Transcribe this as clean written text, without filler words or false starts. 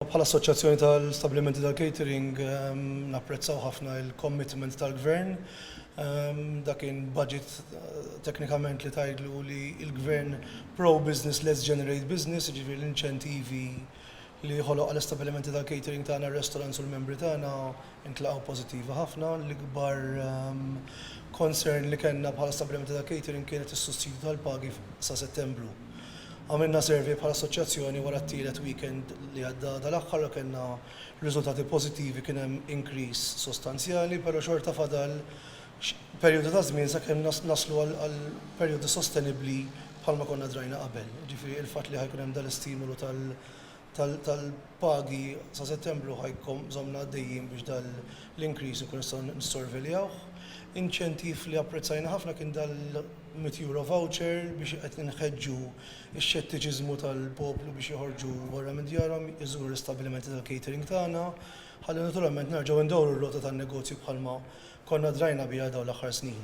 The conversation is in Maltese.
bħala assoċjazzjoni tal-stabbilimenti tal-catering napprezzaw ħafna il-commitment tal-gvern. Dak kien budget teknikament li tgħidlu li l-gvern pro-business, let's generate business, ġifieri l-inċentivi li ħoloq għall-istabbilimenti tal-catering tagħna, r-restaurants u l-membri tagħna intlaqgħu pożittivi ħafna. L-ikbar concern li kellna bħala stabbilimenti tal-catering kienet is-sussidju tal-pagi sa Settembru. Għamilna survey bħala assoċjazzjoni wara t-tielet weekend li għadda dal-aħħar kellna riżultati pożittivi, kien hemm increase sostanzjali, però xorta fadal perjodu ta' żmien sakemm naslu għal perjodu sostenibbli bħalma konna drajna qabel. Ġifieri il-fatt li ħajkun hemm dal-istimulu tal-pagi sa Settembru ħajkom żomna għaddejjin biex dal-increase ikun nistgħu nissorveljawh. Inċentiv li apprezzajna ħafna kien dal-€100 voucher biex qed inħeġġu x-xettiċiżmu tal-poplu biex joħorġu wara minn djarhom iżuru l-istabbilimenti tal-catering tagħna, ħalli naturalment nerġgħu ndawru r-rota tan-negozju bħalma konna drajna biha dawn l-aħħar snin.